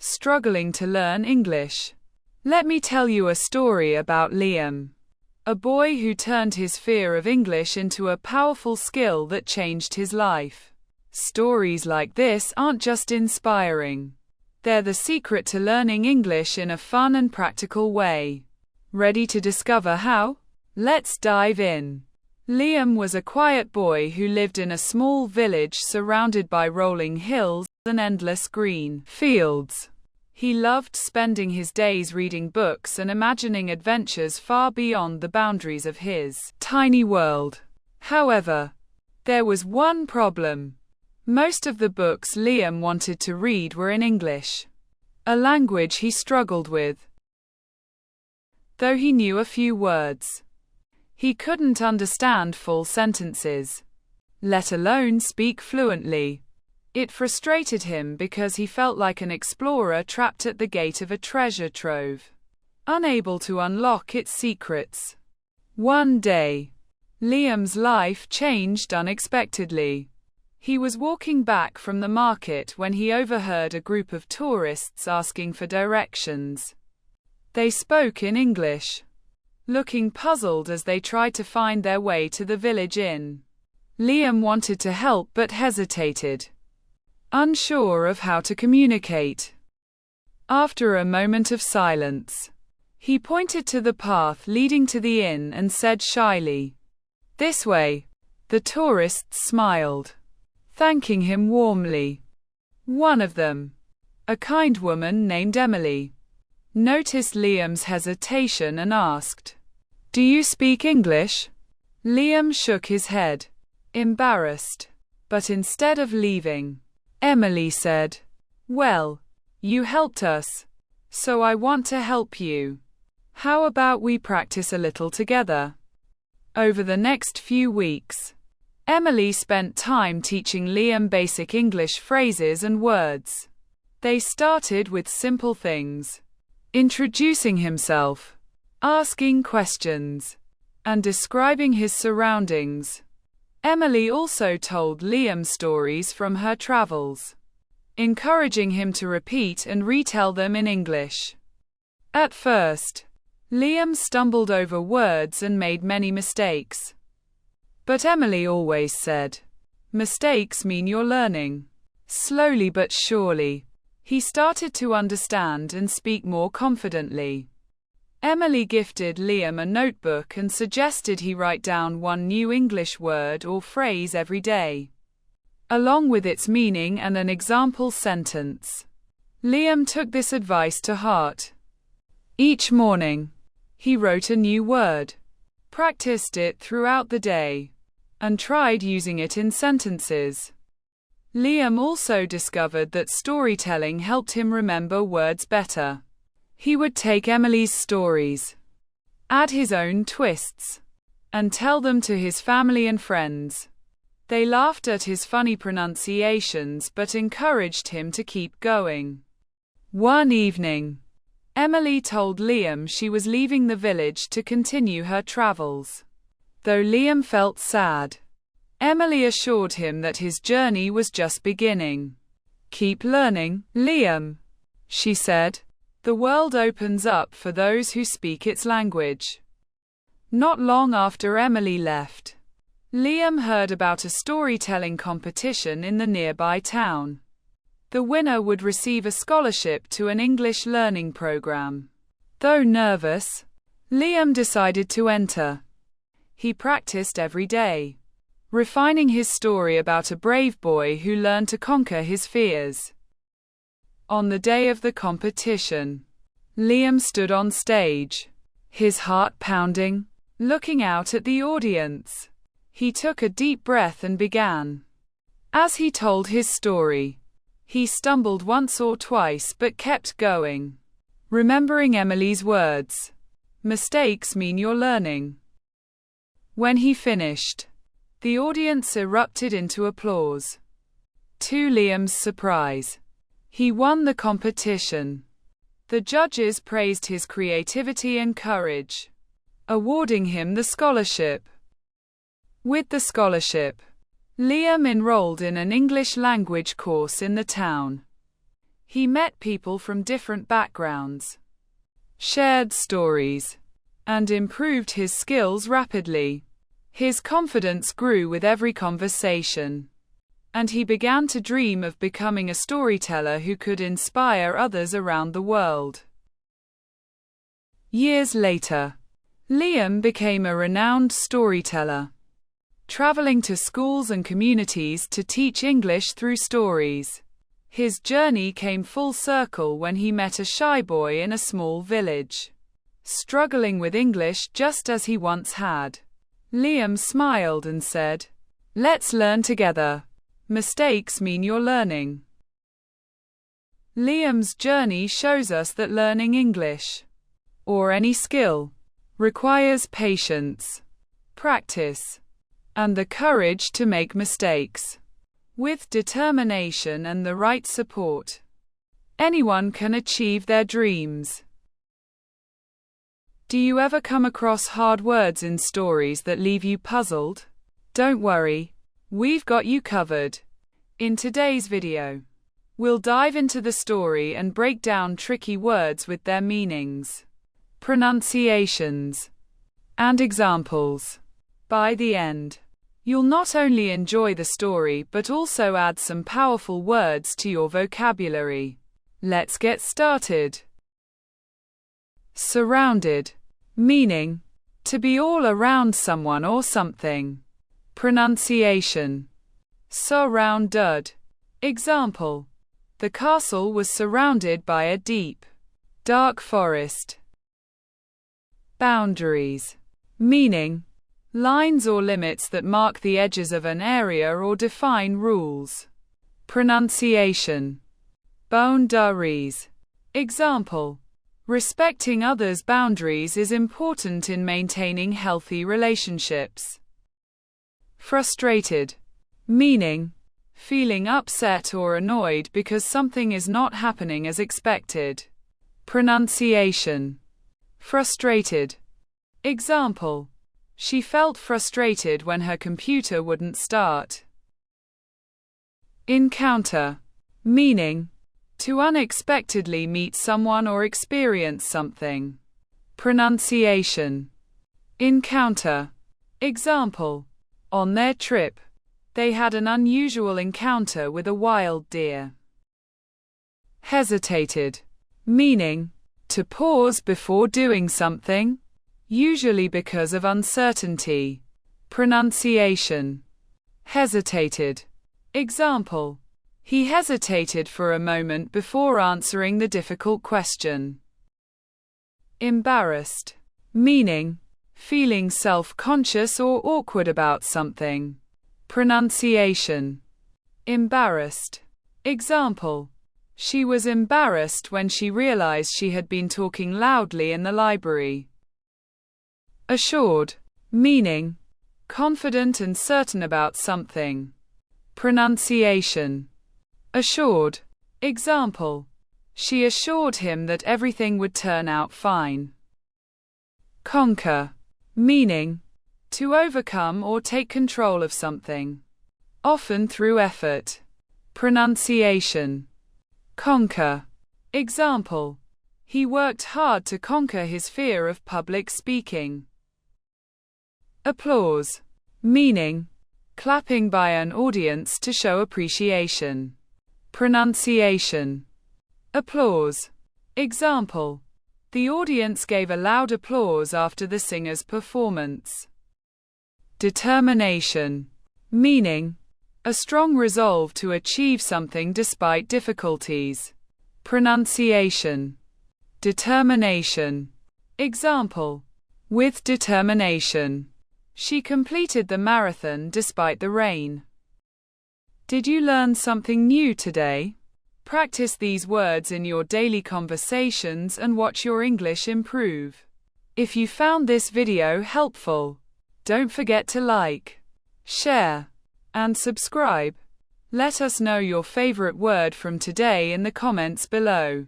Struggling to learn English. Let me tell you a story about Liam, a boy who turned his fear of English into a powerful skill that changed his life. Stories like this aren't just inspiring. They're the secret to learning English in a fun and practical way. Ready to discover how? Let's dive in. Liam was a quiet boy who lived in a small village surrounded by rolling hills and endless green fields. He loved spending his days reading books and imagining adventures far beyond the boundaries of his tiny world. However, there was one problem. Most of the books Liam wanted to read were in English, a language he struggled with. Though he knew a few words, he couldn't understand full sentences, let alone speak fluently. It frustrated him because he felt like an explorer trapped at the gate of a treasure trove, unable to unlock its secrets. One day, Liam's life changed unexpectedly. He was walking back from the market when he overheard a group of tourists asking for directions. They spoke in English, looking puzzled as they tried to find their way to the village inn. Liam wanted to help but hesitated, unsure of how to communicate. After a moment of silence, he pointed to the path leading to the inn and said shyly, "This way." The tourists smiled, thanking him warmly. One of them, a kind woman named Emily, noticed Liam's hesitation and asked, "Do you speak English?" Liam shook his head, embarrassed. But instead of leaving, Emily said, "Well, you helped us, so I want to help you. How about we practice a little together?" Over the next few weeks, Emily spent time teaching Liam basic English phrases and words. They started with simple things: introducing himself, asking questions, and describing his surroundings. Emily also told Liam stories from her travels, encouraging him to repeat and retell them in English. At first, Liam stumbled over words and made many mistakes. But Emily always said, "Mistakes mean you're learning." Slowly but surely, he started to understand and speak more confidently. Emily gifted Liam a notebook and suggested he write down one new English word or phrase every day, along with its meaning and an example sentence. Liam took this advice to heart. Each morning, he wrote a new word, practiced it throughout the day, and tried using it in sentences. Liam also discovered that storytelling helped him remember words better. He would take Emily's stories, add his own twists, and tell them to his family and friends. They laughed at his funny pronunciations but encouraged him to keep going. One evening, Emily told Liam she was leaving the village to continue her travels. Though Liam felt sad, Emily assured him that his journey was just beginning. "Keep learning, Liam," she said. "The world opens up for those who speak its language." Not long after Emily left, Liam heard about a storytelling competition in the nearby town. The winner would receive a scholarship to an English learning program. Though nervous, Liam decided to enter. He practiced every day, refining his story about a brave boy who learned to conquer his fears. On the day of the competition, Liam stood on stage, his heart pounding, looking out at the audience. He took a deep breath and began. As he told his story, he stumbled once or twice but kept going, remembering Emily's words, "Mistakes mean you're learning." When he finished, the audience erupted into applause. To Liam's surprise, he won the competition. The judges praised his creativity and courage, awarding him the scholarship. With the scholarship, Liam enrolled in an English language course in the town. He met people from different backgrounds, shared stories, and improved his skills rapidly. His confidence grew with every conversation, and he began to dream of becoming a storyteller who could inspire others around the world. Years later, Liam became a renowned storyteller, traveling to schools and communities to teach English through stories. His journey came full circle when he met a shy boy in a small village, struggling with English just as he once had. Liam smiled and said, "Let's learn together. Mistakes mean you're learning." Liam's journey shows us that learning English, or any skill, requires patience, practice, and the courage to make mistakes. With determination and the right support, anyone can achieve their dreams. Do you ever come across hard words in stories that leave you puzzled? Don't worry, we've got you covered. In today's video, we'll dive into the story and break down tricky words with their meanings, pronunciations, and examples. By the end, you'll not only enjoy the story but also add some powerful words to your vocabulary. Let's get started. Surrounded, meaning to be all around someone or something. Pronunciation: surrounded. Example: the castle was surrounded by a deep, dark forest. Boundaries, meaning lines or limits that mark the edges of an area or define rules. Pronunciation: boundaries. Example: respecting others' boundaries is important in maintaining healthy relationships. Frustrated, meaning feeling upset or annoyed because something is not happening as expected. Pronunciation: frustrated. Example: she felt frustrated when her computer wouldn't start. Encounter, meaning to unexpectedly meet someone or experience something. Pronunciation: encounter. Example: on their trip, they had an unusual encounter with a wild deer. Hesitated, meaning to pause before doing something, usually because of uncertainty. Pronunciation: hesitated. Example: he hesitated for a moment before answering the difficult question. Embarrassed, meaning feeling self-conscious or awkward about something. Pronunciation: embarrassed. Example: she was embarrassed when she realized she had been talking loudly in the library. Assured, meaning confident and certain about something. Pronunciation: assured. Example: she assured him that everything would turn out fine. Conquer, meaning to overcome or take control of something, often through effort. Pronunciation: conquer. Example: he worked hard to conquer his fear of public speaking. Applause, meaning clapping by an audience to show appreciation. Pronunciation: applause. Example: the audience gave a loud applause after the singer's performance. Determination, meaning a strong resolve to achieve something despite difficulties. Pronunciation: determination. Example: with determination, she completed the marathon despite the rain. Did you learn something new today? Practice these words in your daily conversations and watch your English improve. If you found this video helpful, don't forget to like, share, and subscribe. Let us know your favorite word from today in the comments below.